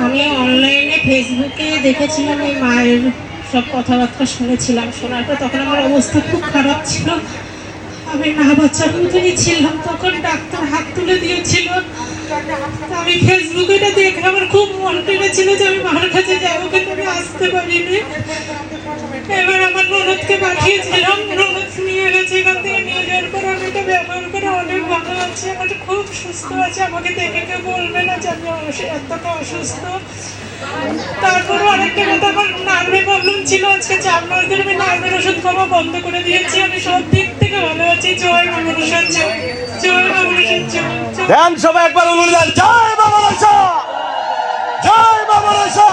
আমি অনলাইনে ফেসবুকে দেখেছিলাম এই মায়ের সব কথাবার্তা শুনেছিলাম। শোনার পর তখন আমার অবস্থা খুব খারাপ ছিল। আমি না বাচ্চার মতনই ছিলাম। তখন ডাক্তার হাত তুলে দিয়েছিল। আমি ফেসবুকে এটা দেখে আমার খুব মন কেড়েছিল যে আমি মার কাছে যাবো, কিন্তু আমি আসতে পারিনি। এবার আমার ননদকে পাঠিয়েছিলাম, ননদ নিয়ে গেছে। এখান থেকে নিয়ে যাওয়ার পর আমি এটা ব্যবহার করে অনেক ভালো আছি, আমার খুব সুস্থ আছে। আমাকে দেখে কেউ বলবে না যে আমি এতটা অসুস্থ। তারপরে আরেকটা কথা, আমার নার্ভের প্রবলেম ছিল। আজকে 4 মাস ধরে আমি নার্ভের ওষুধ খাওয়া বন্ধ করে দিয়েছি। আমি সব দিক থেকে ভালো আছি। জয় মা মনসার জয়, জয় মা মনসার জয়। ধ্যান সবাই একবার অনুদান, জয় মা মনসা, জয় মা মনসা,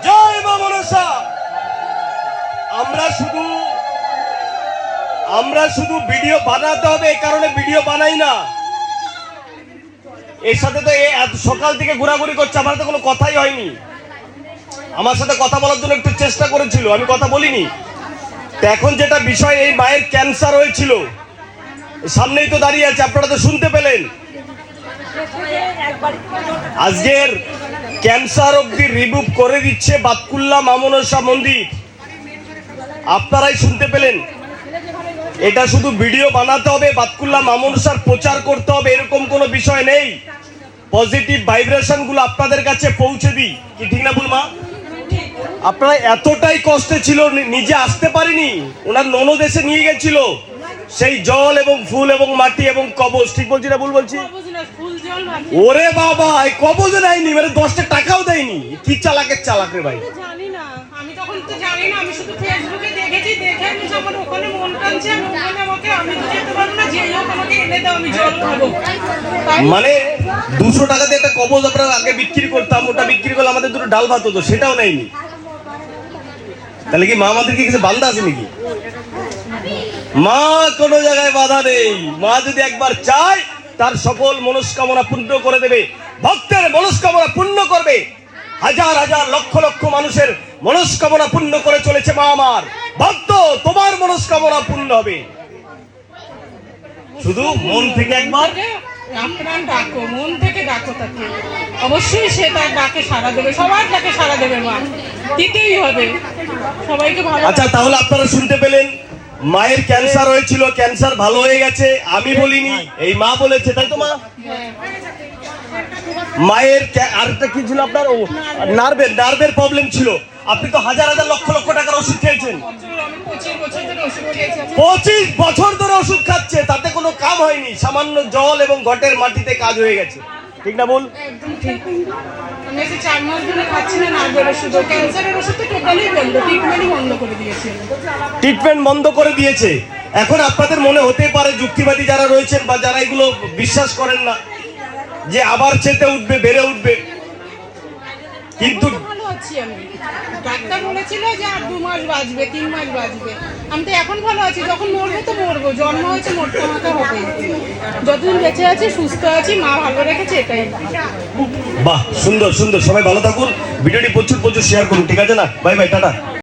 জয় মা মনসা। আমরা শুধু ভিডিও বানাতে হবে এই কারণে ভিডিও বানাই না। এর সাথে তো সকাল থেকে ঘোরাঘুরি করছে, আমার তো কোনো কথাই হয়নি। আমার সাথে কথা বলার জন্য একটু চেষ্টা করেছিল, আমি কথা বলিনি। তো এখন যেটা বিষয়, এই মায়ের ক্যান্সার হয়েছিল, সামনেই তো দাঁড়িয়ে আছে, আপনারা তো শুনতে পেলেন। আজকের ক্যান্সার অব্দি রিমুভ করে দিচ্ছে বাতকুল্লা মা মনসা মন্দির। আপনারাই শুনতে পেলেন। এটা শুধু ভিডিও বানাতে হবে, বাতকুল্লা মা মনসার প্রচার করতে হবে, এরকম কোনো বিষয় নেই। পজিটিভ ভাইব্রেশন গুলো আপনাদের কাছে পৌঁছে দিই, কি ঠিক না ভুল মা? আপনারা এতটাই কষ্টে ছিল, নিজে আসতে পারিনি, ওনার ননদ এসে নিয়ে গেছিল সেই জল এবং ফুল এবং মাটি এবং কবজ। ঠিক বলছি না ভুল বলছি? ওরে বাবা, এই কবজ নেয়নি, মানে 10টা টাকাও দেয়নি। কি চালাকের চালাক রে ভাই। জানি না, আমি তখন তো জানি না। আমি শুধু ফেসবুকে দেখেছি, দেখে আমি আমার ওখানে মন টানছে। আমি ওখানে আমাকে, আমি তো যেতে পারবো না, যেই হোক আমাকে এনে দাও, আমি জল খাবো। মানে 200 টাকা দিয়ে একটা কবজ আমরা আগে বিক্রি করতাম, ওটা বিক্রি করলে আমাদের দুটো ডাল ভাত হতো, সেটাও নেয়নি। তাহলে কি মা আমাদেরকে কিছু বান্ধা আছে নাকি? মা কোনো জায়গায় বাধা নেই। মা যদি একবার চায়, তার সকল মনস্কামনা পূর্ণ করে দেবে। ভক্তের মনস্কামনা পূর্ণ করবে। হাজার হাজার লক্ষ লক্ষ মানুষের মনস্কামনা পূর্ণ করে চলেছে মা আমার। ভক্ত, তোমার মনস্কামনা পূর্ণ হবে। শুধু মন থেকে একবার আপনার ডাকো, মন থেকে ডাকো তাকে, অবশ্যই সে তার ডাকে সাড়া দেবে। সবার ডাকে সাড়া দেবে মা, দিতেই হবে সবাইকে ভালো। আচ্ছা, তাহলে আপনারা শুনতে পেলেন, মায়ের ক্যান্সার হয়েছিল, ক্যান্সার ভালো হয়ে গেছে। আমি বলিনি, এই মা বলেছে, তাই তো মা? মায়ের আরেকটা কি ছিল আপনার? ও নার্ভের প্রবলেম ছিল। আপনি তো হাজার হাজার লক্ষ লক্ষ টাকার ওষুধ খেয়েছেন। 25 বছর ধরে ওষুধ খাচ্ছে, তাতে কোনো কাম হয়নি। সামান্য জল এবং ঘটের মাটিতে কাজ হয়ে গেছে, ঠিক না বল? আমি 4 মাস ধরে খাচ্ছি না নার্ভের ওষুধ। ক্যান্সারের ওষুধ তো টোটালি বন্ধ, ট্রিটমেন্টই বন্ধ করে দিয়েছে। ট্রিটমেন্ট বন্ধ করে দিয়েছে। এখন আপনাদের মনে হতে পারে, যুক্তিবাদী যারা রয়েছেন বা যারা এগুলো বিশ্বাস করেন না, যে আবার চেতে উঠবে, বেড়ে উঠবে। কিন্তু ভালো আছি আমি। ডাক্তার বলেছিল যে আর 2 মাস বাঁচবে, 3 মাস বাঁচবে। আমি তো এখন ভালো আছি। যখন মরবো তো মরবো, জন্ম হয়েছে মরতে মাথা হবে। যতদিন বেঁচে আছি, সুস্থ আছি, মা ভালো রেখেছে, এটাই। বাহ, সুন্দর সুন্দর। সবাই ভালো থাকুন, ভিডিওটি প্রচুর শেয়ার করুন, ঠিক আছে না? Bye bye, tata.